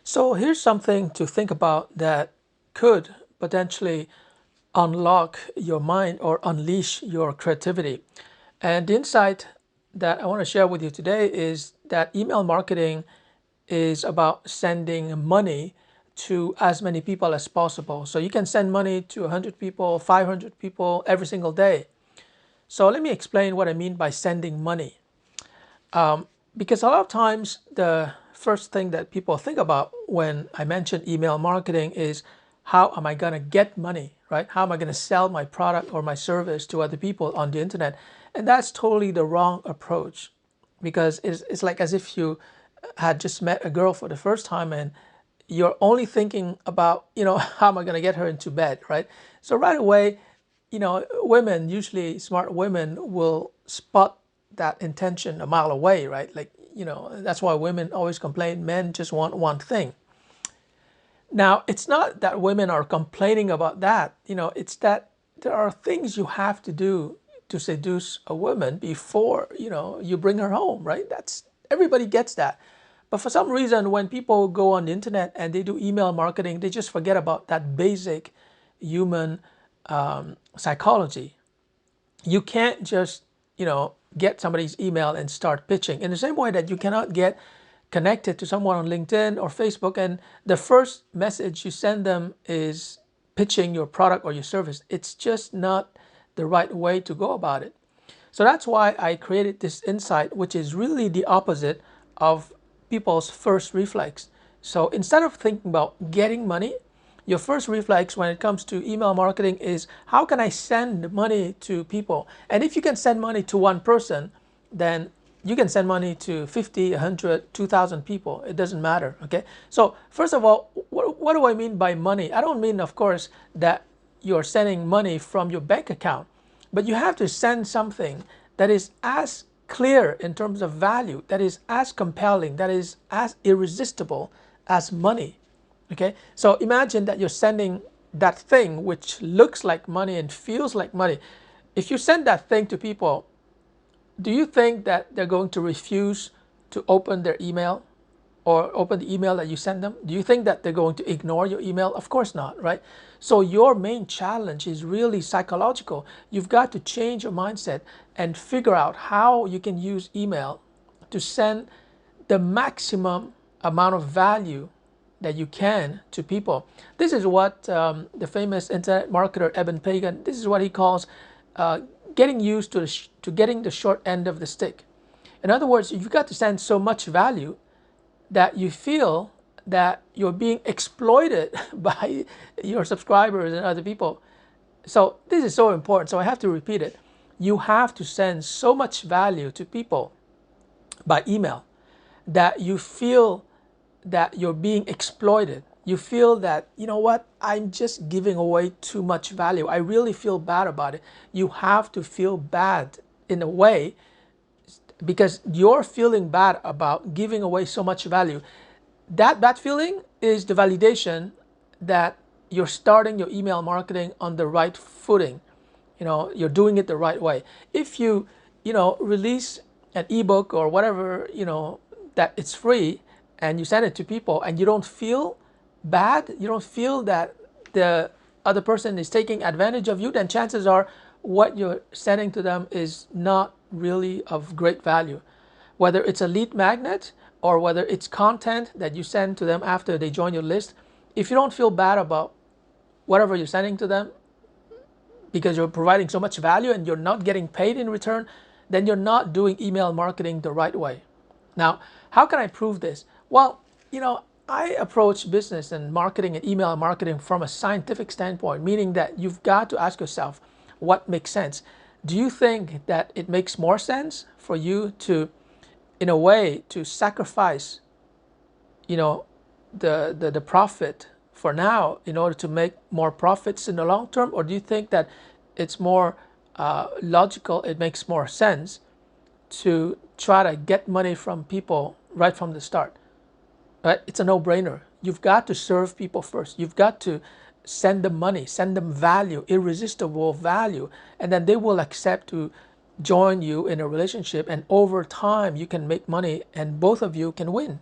So here's something to think about that could potentially unlock your mind or unleash your creativity. And the insight that I want to share with you today is that email marketing is about sending money to as many people as possible. So you can send money to 100 people, 500 people every single day. So let me explain what I mean by sending money. Because a lot of times the first thing that people think about when I mention email marketing is how am I going to get money, right? How am I going to sell my product or my service to other people on the internet? And that's totally the wrong approach because it's like as if you had just met a girl for the first time and you're only thinking about, how am I going to get her into bed, right? So right away, women, usually smart women, will spot that intention a mile away, right? Like, that's why women always complain men just want one thing. Now, it's not that women are complaining about that, it's that there are things you have to do to seduce a woman before, you bring her home, right? That's everybody gets that. But for some reason, when people go on the internet and they do email marketing, they just forget about that basic human psychology. You can't just, get somebody's email and start pitching. In the same way that you cannot get connected to someone on LinkedIn or Facebook and the first message you send them is pitching your product or your service. It's just not the right way to go about it. So that's why I created this insight, which is really the opposite of people's first reflex. So instead of thinking about getting money, your first reflex when it comes to email marketing is how can I send money to people? And if you can send money to one person, then you can send money to 50, 100, 2,000 people. It doesn't matter, okay? So first of all, what do I mean by money? I don't mean, of course, that you're sending money from your bank account, but you have to send something that is as clear in terms of value, that is as compelling, that is as irresistible as money. Okay, so imagine that you're sending that thing which looks like money and feels like money. If you send that thing to people, do you think that they're going to refuse to open their email or open the email that you send them? Do you think that they're going to ignore your email? Of course not, right? So your main challenge is really psychological. You've got to change your mindset and figure out how you can use email to send the maximum amount of value that you can to people. This is what the famous internet marketer Eben Pagan, this is what he calls uh, getting used to getting the short end of the stick. In other words, you've got to send so much value that you feel that you're being exploited by your subscribers and other people. So this is so important. So I have to repeat it. You have to send so much value to people by email that you feel that you're being exploited. You feel that, you know what, I'm just giving away too much value. I really feel bad about it. You have to feel bad in a way because you're feeling bad about giving away so much value. That bad feeling is the validation that you're starting your email marketing on the right footing. You're doing it the right way. If you, release an ebook or whatever, that it's free and you send it to people and you don't feel bad, you don't feel that the other person is taking advantage of you, then chances are what you're sending to them is not really of great value. Whether it's a lead magnet or whether it's content that you send to them after they join your list, if you don't feel bad about whatever you're sending to them because you're providing so much value and you're not getting paid in return, then you're not doing email marketing the right way. Now, how can I prove this? Well, I approach business and marketing and email marketing from a scientific standpoint, meaning that you've got to ask yourself what makes sense. Do you think that it makes more sense for you to, in a way, to sacrifice, the profit for now in order to make more profits in the long term? Or do you think that it's more logical, it makes more sense to try to get money from people right from the start? Right? It's a no-brainer. You've got to serve people first. You've got to send them money, send them value, irresistible value, and then they will accept to join you in a relationship, and over time you can make money and both of you can win.